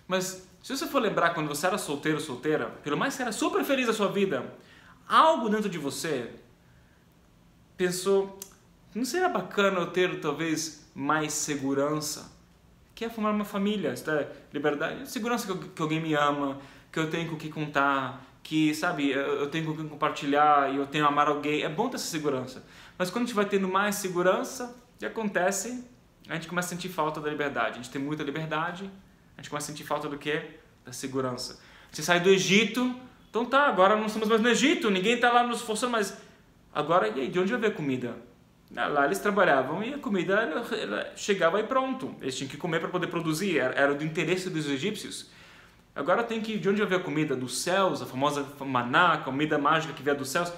Mas se você for lembrar quando você era solteiro ou solteira, pelo mais que era super feliz a sua vida, algo dentro de você pensou, não seria bacana eu ter talvez mais segurança? Que é formar uma família, liberdade, segurança que alguém me ama, que eu tenho com o que contar, que, sabe, eu tenho com o que compartilhar e eu tenho a amar alguém. É bom ter essa segurança. Mas quando a gente vai tendo mais segurança, o que acontece? A gente começa a sentir falta da liberdade. A gente tem muita liberdade, a gente começa a sentir falta do quê? Da segurança. Você sai do Egito, então tá, agora não estamos mais no Egito, ninguém tá lá nos forçando, mas agora, e aí, de onde vai ver comida? Lá eles trabalhavam e a comida ela chegava e pronto. Eles tinham que comer para poder produzir, era do interesse dos egípcios. Agora tem que, de onde vai ver a comida? Dos céus, a famosa maná, a comida mágica que veio dos céus.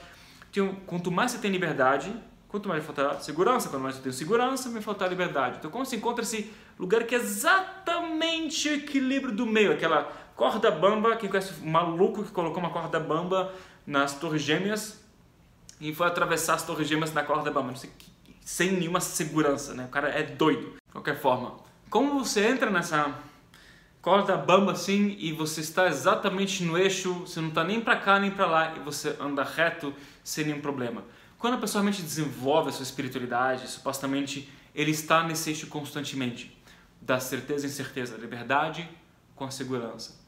Então, quanto mais você tem liberdade, quanto mais vai faltar segurança, quanto mais você tem segurança, vai faltar liberdade. Então, quando você encontra esse lugar que é exatamente o equilíbrio do meio, aquela corda bamba, quem conhece o maluco que colocou uma corda bamba nas Torres Gêmeas e foi atravessar as Torres Gêmeas na corda bamba, não sei, sem nenhuma segurança, né? O cara é doido, de qualquer forma. Como você entra nessa corda bamba assim e você está exatamente no eixo, você não está nem para cá nem para lá e você anda reto sem nenhum problema. Quando a pessoa realmente desenvolve a sua espiritualidade, supostamente ele está nesse eixo constantemente, da certeza em certeza, da liberdade com a segurança.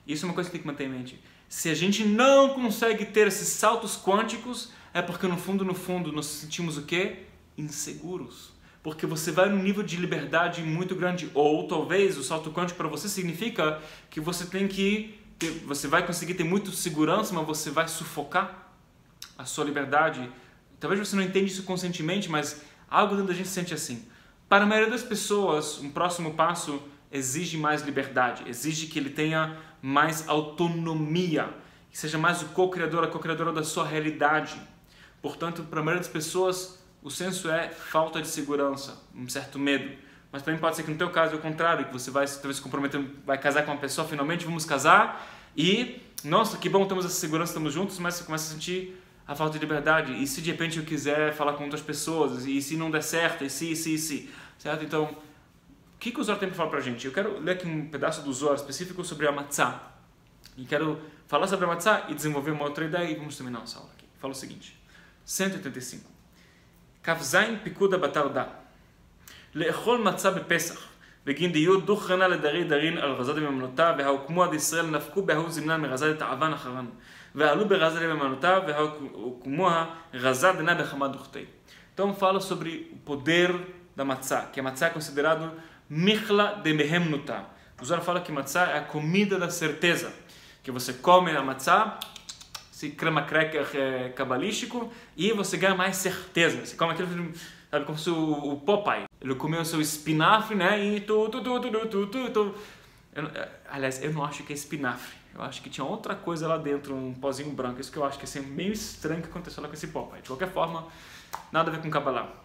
Isso é uma coisa que tem que manter em mente. Se a gente não consegue ter esses saltos quânticos, é porque no fundo nós sentimos o quê? Inseguros. Porque você vai num nível de liberdade muito grande, ou talvez o salto quântico para você significa que você tem que você vai conseguir ter muita segurança, mas você vai sufocar a sua liberdade. Talvez você não entenda isso conscientemente, mas algo dentro da gente sente assim. Para a maioria das pessoas, um próximo passo exige mais liberdade, exige que ele tenha mais autonomia, que seja mais o co-criador, a co-criadora da sua realidade. Portanto, para a maioria das pessoas, o senso é falta de segurança, um certo medo. Mas também pode ser que no teu caso é o contrário, que você vai talvez se comprometer, vai casar com uma pessoa, finalmente vamos casar e, nossa, que bom, temos essa segurança, estamos juntos, mas você começa a sentir a falta de liberdade. E se de repente eu quiser falar com outras pessoas, e se não der certo, e se, certo? Então, o que o Zohar tem para falar para a gente? Eu quero ler aqui um pedaço do Zohar específico sobre a matzah. E quero falar sobre a matzah e desenvolver uma outra ideia e vamos terminar nossa aula aqui. Fala o seguinte, 185. Kavzain Pikuda Batarda לאכול מצה בפסח בגין דיוד דוכרנה לדרי דרין על רזד בממנותה והוקמו עד ישראל נפקו בהוא זמנן מרזד את העבן אחרן ועלו ברזד בממנותה והוקמו הרזד דנה בחמה דוכתי. Então fala sobre o poder da matzá, que a matzá é considerado michla de mehemnuta. O Zohar fala que matzá é a comida da certeza, que você come a matzá, esse crema cracker cabalístico, e você ganha mais certeza. Você come aquilo, sabe, como se o Popeye, ele comeu o seu espinafre, né, e aliás, eu não acho que é espinafre, eu acho que tinha outra coisa lá dentro, um pozinho branco, isso que eu acho que é meio estranho que aconteceu lá com esse Popeye. De qualquer forma, nada a ver com Kabbalah.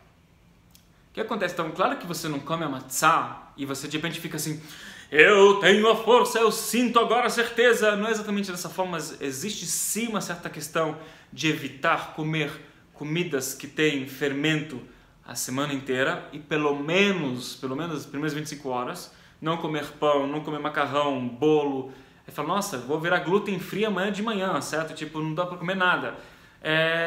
O que acontece? Então, claro que você não come a matzá e você de repente fica assim, eu tenho a força, eu sinto agora a certeza. Não é exatamente dessa forma, mas existe sim uma certa questão de evitar comer comidas que têm fermento a semana inteira e pelo menos as primeiras 25 horas, não comer pão, não comer macarrão, bolo. Aí fala, nossa, vou virar glúten free amanhã de manhã, certo? Tipo, não dá para comer nada.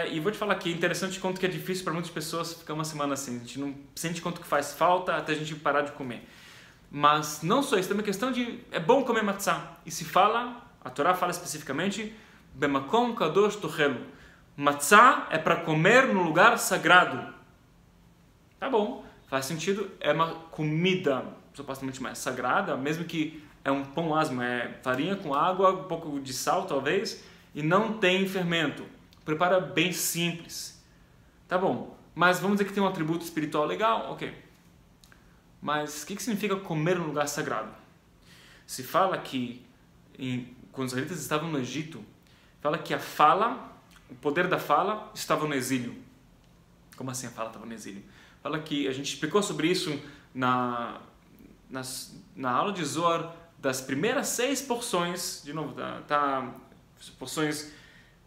E vou te falar que é interessante quanto que é difícil para muitas pessoas ficar uma semana assim. A gente não sente quanto que faz falta até a gente parar de comer. Mas não só isso, também questão de é bom comer matzá. E se fala, a Torá fala especificamente, Bemakom kadosh tochelu. Matzá é para comer no lugar sagrado. Tá bom, faz sentido, é uma comida supostamente mais sagrada, mesmo que é um pão asmo, é farinha com água, um pouco de sal talvez, e não tem fermento. Prepara bem simples. Tá bom, mas vamos dizer que tem um atributo espiritual legal, ok. Mas o que significa comer no lugar sagrado? Se fala que, quando os israelitas estavam no Egito, fala que a fala, o poder da fala estava no exílio. Como assim a fala estava no exílio? Fala que a gente explicou sobre isso na aula de Zohar das primeiras 6 porções, de novo, porções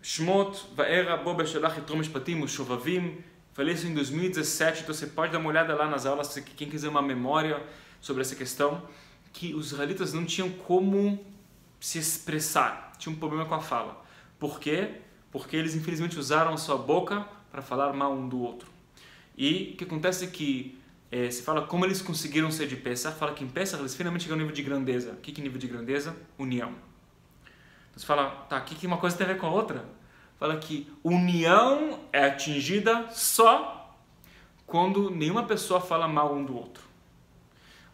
Shmot, Va'era, Bo Beshalach, Yitro Mishpatim, Ushovavim. Falei isso em 2017, então você pode dar uma olhada lá nas aulas, quem quiser uma memória sobre essa questão, que os israelitas não tinham como se expressar, tinham um problema com a fala. Por quê? Porque eles infelizmente usaram a sua boca para falar mal um do outro. E o que acontece é que se fala como eles conseguiram ser de Pesach, fala que em Pesach eles finalmente chegaram ao nível de grandeza. O que é nível de grandeza? União. Então você fala, tá, o que uma coisa tem a ver com a outra? Fala que união é atingida só quando nenhuma pessoa fala mal um do outro.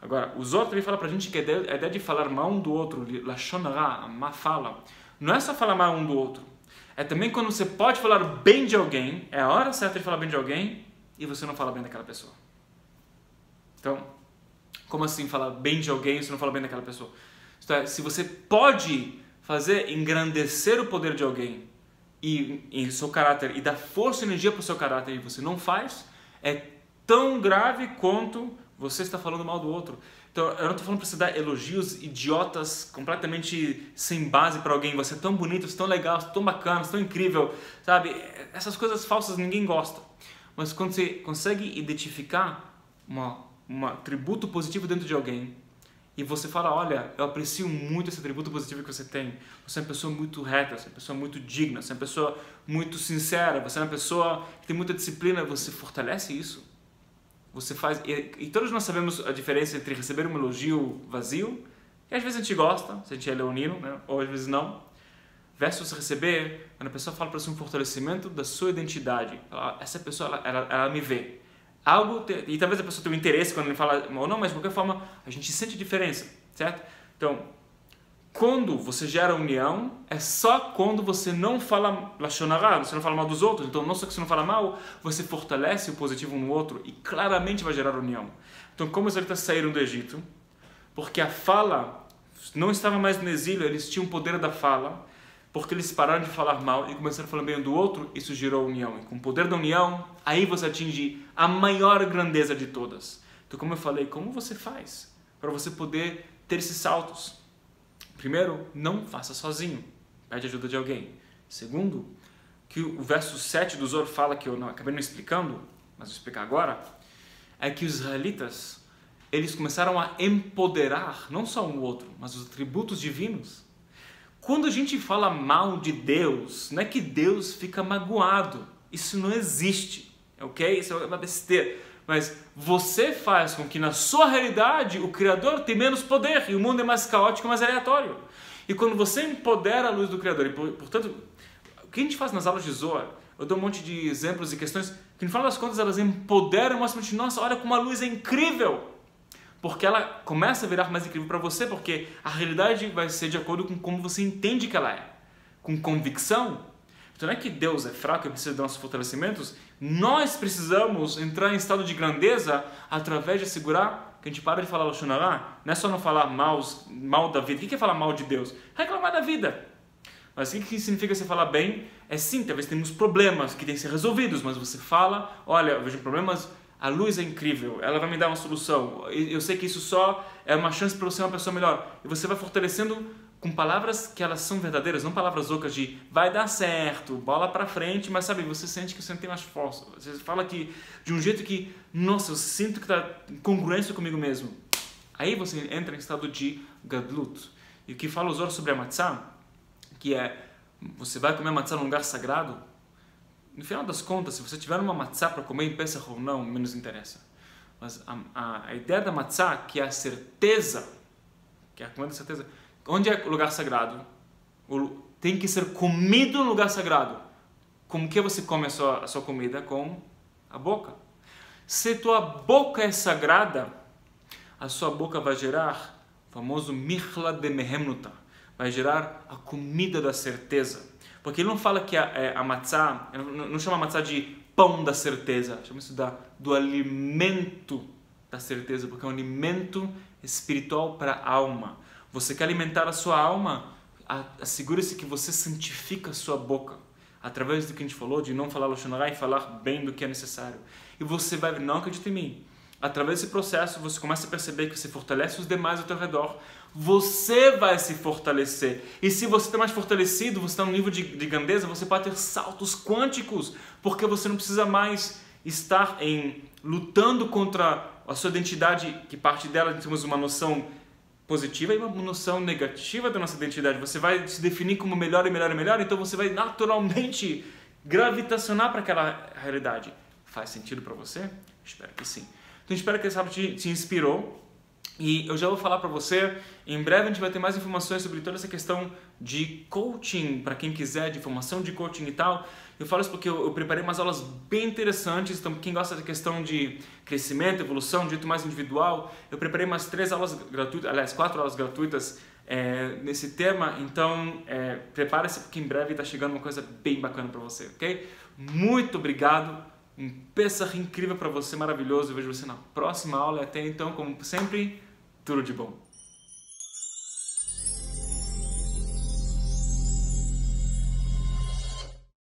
Agora, os outros também falam pra gente que a ideia de falar mal um do outro, lashon hara, a má fala, não é só falar mal um do outro. É também quando você pode falar bem de alguém, é a hora certa de falar bem de alguém e você não fala bem daquela pessoa. Então, como assim falar bem de alguém e você não fala bem daquela pessoa? Isto é, se você pode fazer engrandecer o poder de alguém e em seu caráter e dar força e energia para o seu caráter e você não faz, é tão grave quanto você está falando mal do outro. Então, eu não estou falando para você dar elogios idiotas, completamente sem base para alguém. Você é tão bonito, você é tão legal, você é tão bacana, você é tão incrível, sabe? Essas coisas falsas ninguém gosta. Mas quando você consegue identificar um atributo positivo dentro de alguém e você fala, olha, eu aprecio muito esse atributo positivo que você tem. Você é uma pessoa muito reta, você é uma pessoa muito digna, você é uma pessoa muito sincera, você é uma pessoa que tem muita disciplina, você fortalece isso. Você faz, e todos nós sabemos a diferença entre receber um elogio vazio, que às vezes a gente gosta, se a gente é leonino, né? Ou às vezes não, versus receber, quando a pessoa fala para você um fortalecimento da sua identidade. Essa pessoa, ela me vê. E talvez a pessoa tenha um interesse quando ele fala, ou não, mas de qualquer forma, a gente sente diferença, certo? Então, quando você gera união, é só quando você não fala lashon hara, você não fala mal dos outros. Então, não só que você não fala mal, você fortalece o positivo um no outro e claramente vai gerar união. Então, como os israelitas saíram do Egito? Porque a fala não estava mais no exílio, eles tinham o poder da fala, porque eles pararam de falar mal e começaram a falar bem um do outro, isso gerou união. E com o poder da união, aí você atinge a maior grandeza de todas. Então, como eu falei, como você faz para você poder ter esses saltos? Primeiro, não faça sozinho. Pede ajuda de alguém. Segundo, que o verso 7 do Zohar fala, que eu acabei não explicando, mas vou explicar agora, é que os israelitas, eles começaram a empoderar, não só um outro, mas os atributos divinos. Quando a gente fala mal de Deus, não é que Deus fica magoado. Isso não existe, ok? Isso é uma besteira. Mas você faz com que na sua realidade o Criador tem menos poder e o mundo é mais caótico, mais aleatório. E quando você empodera a luz do Criador, e portanto, o que a gente faz nas aulas de Zohar, eu dou um monte de exemplos e questões que no final das contas elas empoderam e mostram, nossa, olha como a luz é incrível. Porque ela começa a virar mais incrível para você, porque a realidade vai ser de acordo com como você entende que ela é. Com convicção. Então não é que Deus é fraco e precisa de nossos fortalecimentos. Nós precisamos entrar em estado de grandeza através de assegurar que a gente para de falar lashon hara. Não é só não falar mal da vida. O que é falar mal de Deus? Reclamar da vida. Mas o que significa você falar bem? É sim, talvez temos problemas que têm que ser resolvidos, mas você fala, olha, eu vejo problemas, a luz é incrível, ela vai me dar uma solução. Eu sei que isso só é uma chance para eu ser uma pessoa melhor. E você vai fortalecendo com palavras que elas são verdadeiras, não palavras ocas de vai dar certo, bola pra frente, mas sabe, você sente que você não tem mais força. Você fala que de um jeito que, nossa, eu sinto que está em congruência comigo mesmo. Aí você entra em estado de gadlut. E o que fala o Zohar sobre a matzah, que é, você vai comer matzah num lugar sagrado, no final das contas, se você tiver uma matzah para comer em Pesach ou não, menos interessa. Mas a ideia da matzah, que é a certeza, que é a comida da certeza, onde é o lugar sagrado? Tem que ser comido no lugar sagrado. Como que você come a sua comida? Com a boca. Se tua boca é sagrada, a sua boca vai gerar o famoso michla de mehemnuta. Vai gerar a comida da certeza. Porque ele não fala que a matzah, não chama a matzah de pão da certeza, chama isso do alimento da certeza, porque é um alimento espiritual para a alma. Você quer alimentar a sua alma, assegure-se que você santifica a sua boca, através do que a gente falou, de não falar lashon hara e falar bem do que é necessário. E você vai, não acredita em mim, através desse processo você começa a perceber que você fortalece os demais ao teu redor, você vai se fortalecer. E se você está mais fortalecido, você está num nível de grandeza, você pode ter saltos quânticos, porque você não precisa mais estar lutando contra a sua identidade, que parte dela temos uma noção positiva e uma noção negativa da nossa identidade. Você vai se definir como melhor e melhor e melhor, então você vai naturalmente gravitacionar para aquela realidade. Faz sentido para você? Espero que sim. Então espero que esse áudio te inspirou. E eu já vou falar para você, em breve a gente vai ter mais informações sobre toda essa questão de coaching, para quem quiser, de formação de coaching e tal. Eu falo isso porque eu preparei umas aulas bem interessantes, então quem gosta da questão de crescimento, evolução, de jeito mais individual, eu preparei umas 3 aulas gratuitas, aliás, 4 aulas gratuitas nesse tema, então prepare-se porque em breve está chegando uma coisa bem bacana para você, ok? Muito obrigado, um Pesach incrível para você, maravilhoso, eu vejo você na próxima aula e até então, como sempre, tudo de bom.